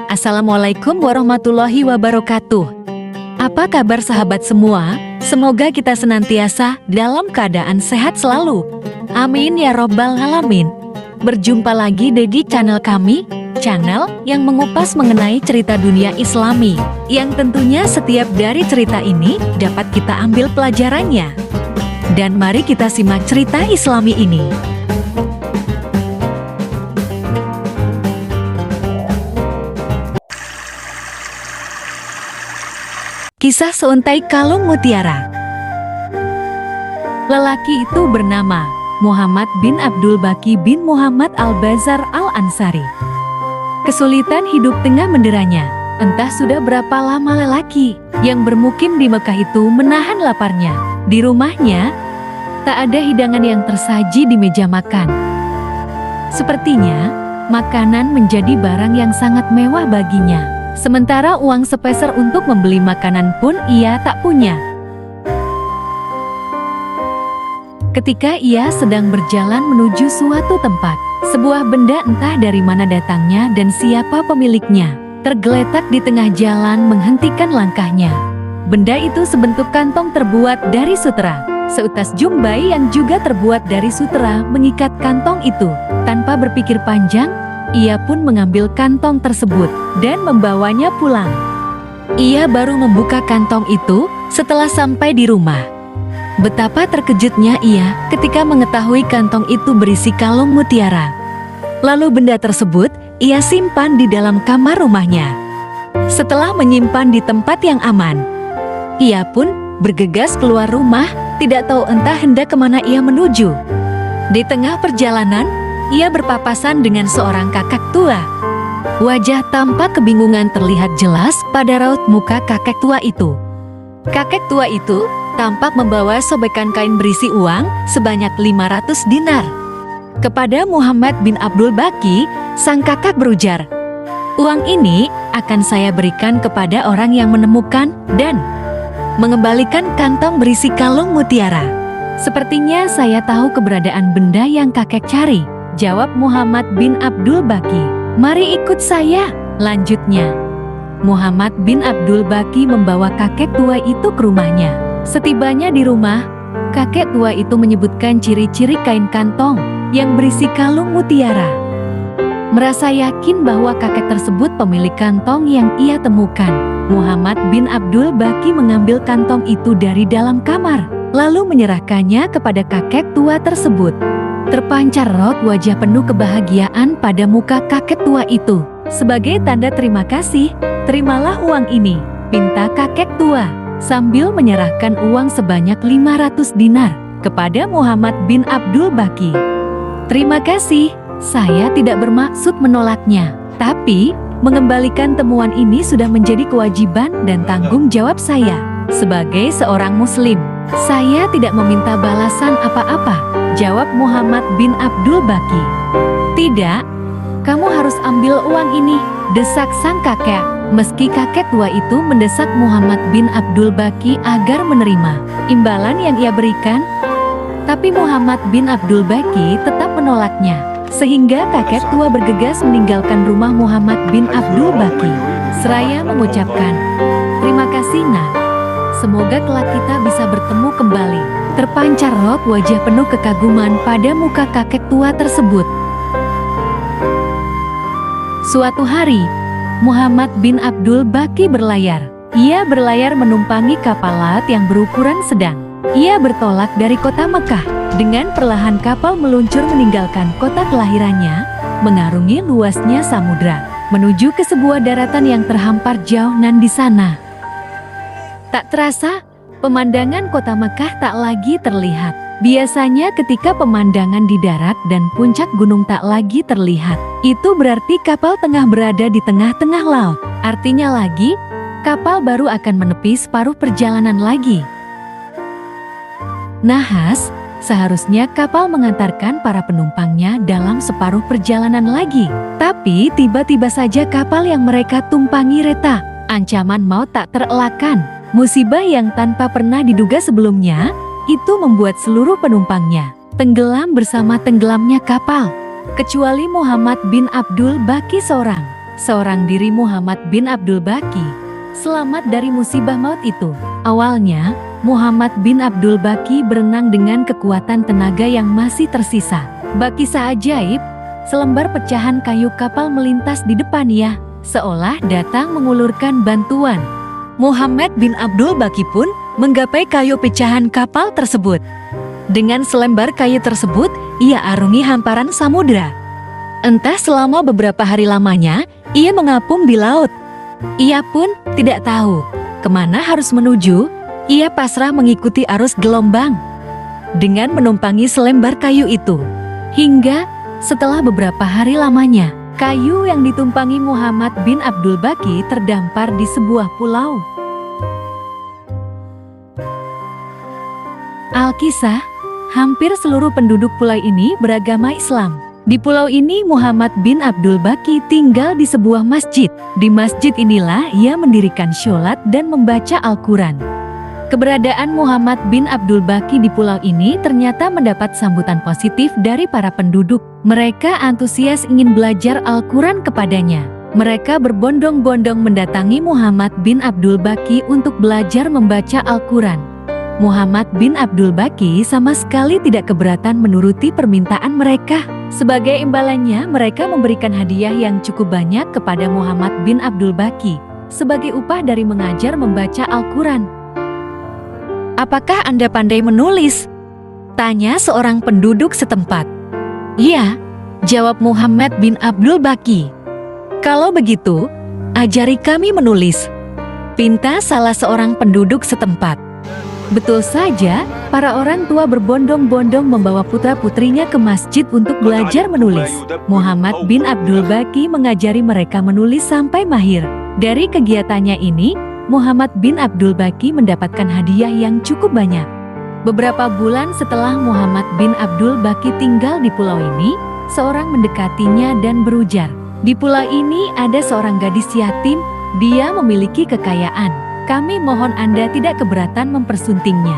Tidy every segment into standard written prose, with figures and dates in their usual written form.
Assalamualaikum warahmatullahi wabarakatuh. Apa kabar sahabat semua? Semoga kita senantiasa dalam keadaan sehat selalu. Amin ya robbal alamin. Berjumpa lagi di channel kami, channel yang mengupas mengenai cerita dunia Islami, yang tentunya setiap dari cerita ini dapat kita ambil pelajarannya. Dan mari kita simak cerita Islami ini. Kisah seuntai kalung mutiara. Lelaki itu bernama Muhammad bin Abdul Baqi bin Muhammad Al-Bazar Al-Ansari. Kesulitan hidup tengah menderanya. Entah sudah berapa lama lelaki yang bermukim di Mekah itu menahan laparnya. Di rumahnya, tak ada hidangan yang tersaji di meja makan. Sepertinya, makanan menjadi barang yang sangat mewah baginya. Sementara uang sepeser untuk membeli makanan pun ia tak punya. Ketika ia sedang berjalan menuju suatu tempat, sebuah benda entah dari mana datangnya dan siapa pemiliknya, tergeletak di tengah jalan menghentikan langkahnya. Benda itu sebentuk kantong terbuat dari sutera. Seutas jumbai yang juga terbuat dari sutera mengikat kantong itu. Tanpa berpikir panjang, ia pun mengambil kantong tersebut dan membawanya pulang. Ia baru membuka kantong itu setelah sampai di rumah. Betapa terkejutnya ia ketika mengetahui kantong itu berisi kalung mutiara. Lalu benda tersebut ia simpan di dalam kamar rumahnya. Setelah menyimpan di tempat yang aman, ia pun bergegas keluar rumah, tidak tahu entah hendak kemana ia menuju. Di tengah perjalanan, ia berpapasan dengan seorang kakek tua. Wajah tampak kebingungan terlihat jelas pada raut muka kakek tua itu. Kakek tua itu tampak membawa sobekan kain berisi uang sebanyak 500 dinar. Kepada Muhammad bin Abdul Baqi, sang kakak berujar, "Uang ini akan saya berikan kepada orang yang menemukan dan mengembalikan kantong berisi kalung mutiara." "Sepertinya saya tahu keberadaan benda yang kakek cari," jawab Muhammad bin Abdul Baqi. "Mari ikut saya," lanjutnya. Muhammad bin Abdul Baqi membawa kakek tua itu ke rumahnya. Setibanya di rumah, kakek tua itu menyebutkan ciri-ciri kain kantong yang berisi kalung mutiara. Merasa yakin bahwa kakek tersebut pemilik kantong yang ia temukan, Muhammad bin Abdul Baqi mengambil kantong itu dari dalam kamar, lalu menyerahkannya kepada kakek tua tersebut. Terpancar raut wajah penuh kebahagiaan pada muka kakek tua itu. "Sebagai tanda terima kasih, terimalah uang ini," pinta kakek tua, sambil menyerahkan uang sebanyak 500 dinar kepada Muhammad bin Abdul Baqi. "Terima kasih, saya tidak bermaksud menolaknya, tapi mengembalikan temuan ini sudah menjadi kewajiban dan tanggung jawab saya. Sebagai seorang muslim, saya tidak meminta balasan apa-apa," jawab Muhammad bin Abdul Baqi. "Tidak, kamu harus ambil uang ini," desak sang kakek. Meski kakek tua itu mendesak Muhammad bin Abdul Baqi agar menerima imbalan yang ia berikan, tapi Muhammad bin Abdul Baqi tetap menolaknya, sehingga kakek tua bergegas meninggalkan rumah Muhammad bin Abdul Baqi, seraya mengucapkan, "Terima kasih, Nak. Semoga kelak kita bisa bertemu kembali." Terpancar raut wajah penuh kekaguman pada muka kakek tua tersebut. Suatu hari, Muhammad bin Abdul Baqi berlayar. Ia berlayar menumpangi kapal laut yang berukuran sedang. Ia bertolak dari kota Mekah. Dengan perlahan kapal meluncur meninggalkan kota kelahirannya, mengarungi luasnya samudra, menuju ke sebuah daratan yang terhampar jauh nan di sana. Tak terasa, pemandangan kota Mekah tak lagi terlihat. Biasanya ketika pemandangan di darat dan puncak gunung tak lagi terlihat, itu berarti kapal tengah berada di tengah-tengah laut. Artinya lagi, kapal baru akan menepi separuh perjalanan lagi. Nahas, seharusnya kapal mengantarkan para penumpangnya dalam separuh perjalanan lagi. Tapi tiba-tiba saja kapal yang mereka tumpangi retak. Ancaman maut tak terelakkan. Musibah yang tanpa pernah diduga sebelumnya, itu membuat seluruh penumpangnya tenggelam bersama tenggelamnya kapal, kecuali Muhammad bin Abdul Baqi seorang. seorang diri Muhammad bin Abdul Baqi, selamat dari musibah maut itu. Awalnya, Muhammad bin Abdul Baqi berenang dengan kekuatan tenaga yang masih tersisa. Bak kisah ajaib, selembar pecahan kayu kapal melintas di depannya, seolah datang mengulurkan bantuan. Muhammad bin Abdul Baqi pun menggapai kayu pecahan kapal tersebut. Dengan selembar kayu tersebut, ia arungi hamparan samudera. Entah selama beberapa hari lamanya, ia mengapung di laut. Ia pun tidak tahu kemana harus menuju. Ia pasrah mengikuti arus gelombang dengan menumpangi selembar kayu itu. Hingga setelah beberapa hari lamanya, kayu yang ditumpangi Muhammad bin Abdul Baqi terdampar di sebuah pulau. Alkisah, hampir seluruh penduduk pulau ini beragama Islam. Di pulau ini Muhammad bin Abdul Baqi tinggal di sebuah masjid. Di masjid inilah ia mendirikan sholat dan membaca Al-Quran. Keberadaan Muhammad bin Abdul Baqi di pulau ini ternyata mendapat sambutan positif dari para penduduk. Mereka antusias ingin belajar Al-Quran kepadanya. Mereka berbondong-bondong mendatangi Muhammad bin Abdul Baqi untuk belajar membaca Al-Quran. Muhammad bin Abdul Baqi sama sekali tidak keberatan menuruti permintaan mereka. Sebagai imbalannya, mereka memberikan hadiah yang cukup banyak kepada Muhammad bin Abdul Baqi sebagai upah dari mengajar membaca Al-Quran. "Apakah Anda pandai menulis?" tanya seorang penduduk setempat. "Iya," jawab Muhammad bin Abdul Baqi. "Kalau begitu, ajari kami menulis," pinta salah seorang penduduk setempat. Betul saja, para orang tua berbondong-bondong membawa putra-putrinya ke masjid untuk belajar menulis. Muhammad bin Abdul Baqi mengajari mereka menulis sampai mahir. Dari kegiatannya ini, Muhammad bin Abdul Baqi mendapatkan hadiah yang cukup banyak. Beberapa bulan setelah Muhammad bin Abdul Baqi tinggal di pulau ini, seorang mendekatinya dan berujar, "Di pulau ini ada seorang gadis yatim, dia memiliki kekayaan. Kami mohon Anda tidak keberatan mempersuntingnya."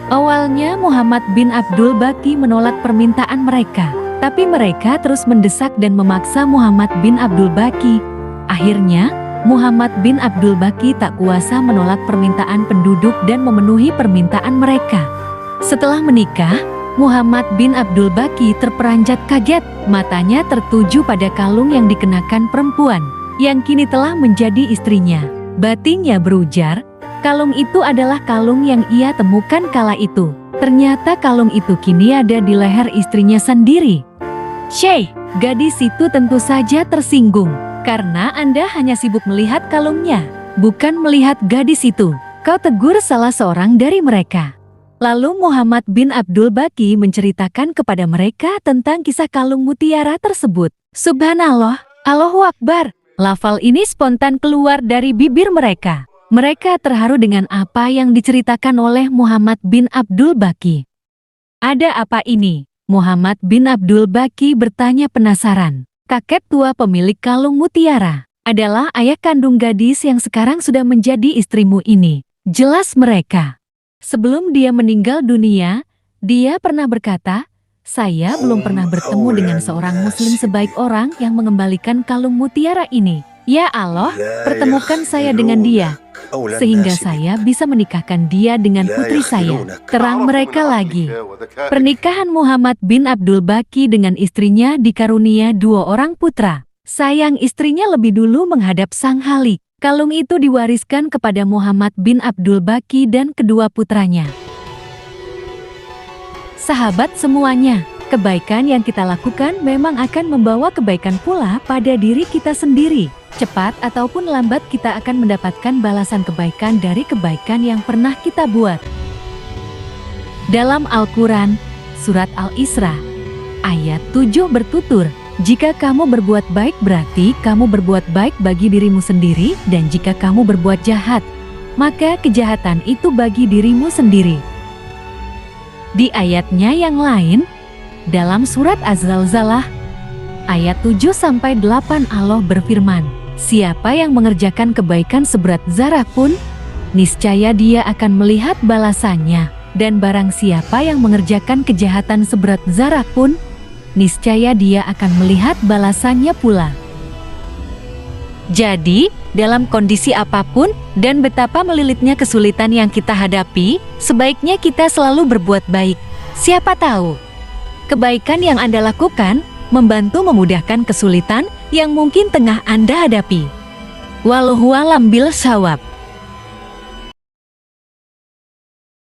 Awalnya Muhammad bin Abdul Baqi menolak permintaan mereka, tapi mereka terus mendesak dan memaksa Muhammad bin Abdul Baqi. Akhirnya, Muhammad bin Abdul Baqi tak kuasa menolak permintaan penduduk dan memenuhi permintaan mereka. Setelah menikah, Muhammad bin Abdul Baqi terperanjat kaget. Matanya tertuju pada kalung yang dikenakan perempuan, yang kini telah menjadi istrinya. Batinnya berujar, kalung itu adalah kalung yang ia temukan kala itu. Ternyata kalung itu kini ada di leher istrinya sendiri. "Syekh," gadis itu tentu saja tersinggung, "karena Anda hanya sibuk melihat kalungnya, bukan melihat gadis itu," kau tegur salah seorang dari mereka. Lalu Muhammad bin Abdul Baqi menceritakan kepada mereka tentang kisah kalung mutiara tersebut. Subhanallah, Allahu Akbar. Lafal ini spontan keluar dari bibir mereka. Mereka terharu dengan apa yang diceritakan oleh Muhammad bin Abdul Baqi. "Ada apa ini?" Muhammad bin Abdul Baqi bertanya penasaran. Kakek tua pemilik kalung mutiara adalah ayah kandung gadis yang sekarang sudah menjadi istrimu ini, jelas mereka. Sebelum dia meninggal dunia, dia pernah berkata, "Saya belum pernah bertemu dengan seorang muslim sebaik orang yang mengembalikan kalung mutiara ini. Ya Allah, pertemukan saya dengan dia, sehingga saya bisa menikahkan dia dengan putri saya." Terang mereka lagi. Pernikahan Muhammad bin Abdul Baqi dengan istrinya dikarunia 2 orang putra. Sayang istrinya lebih dulu menghadap sang Halik. Kalung itu diwariskan kepada Muhammad bin Abdul Baqi dan kedua putranya. Sahabat semuanya, kebaikan yang kita lakukan memang akan membawa kebaikan pula pada diri kita sendiri. Cepat ataupun lambat kita akan mendapatkan balasan kebaikan dari kebaikan yang pernah kita buat. Dalam Al-Quran, Surat Al-Isra, ayat 7 bertutur, "Jika kamu berbuat baik berarti kamu berbuat baik bagi dirimu sendiri, dan jika kamu berbuat jahat, maka kejahatan itu bagi dirimu sendiri." Di ayatnya yang lain, dalam surat Az-Zalzalah, ayat 7-8 Allah berfirman, "Siapa yang mengerjakan kebaikan seberat zarah pun, niscaya dia akan melihat balasannya. Dan barang siapa yang mengerjakan kejahatan seberat zarah pun, niscaya dia akan melihat balasannya pula." Jadi, dalam kondisi apapun dan betapa melilitnya kesulitan yang kita hadapi, sebaiknya kita selalu berbuat baik. Siapa tahu, kebaikan yang Anda lakukan membantu memudahkan kesulitan yang mungkin tengah Anda hadapi. Wallahu a'lam bishawab.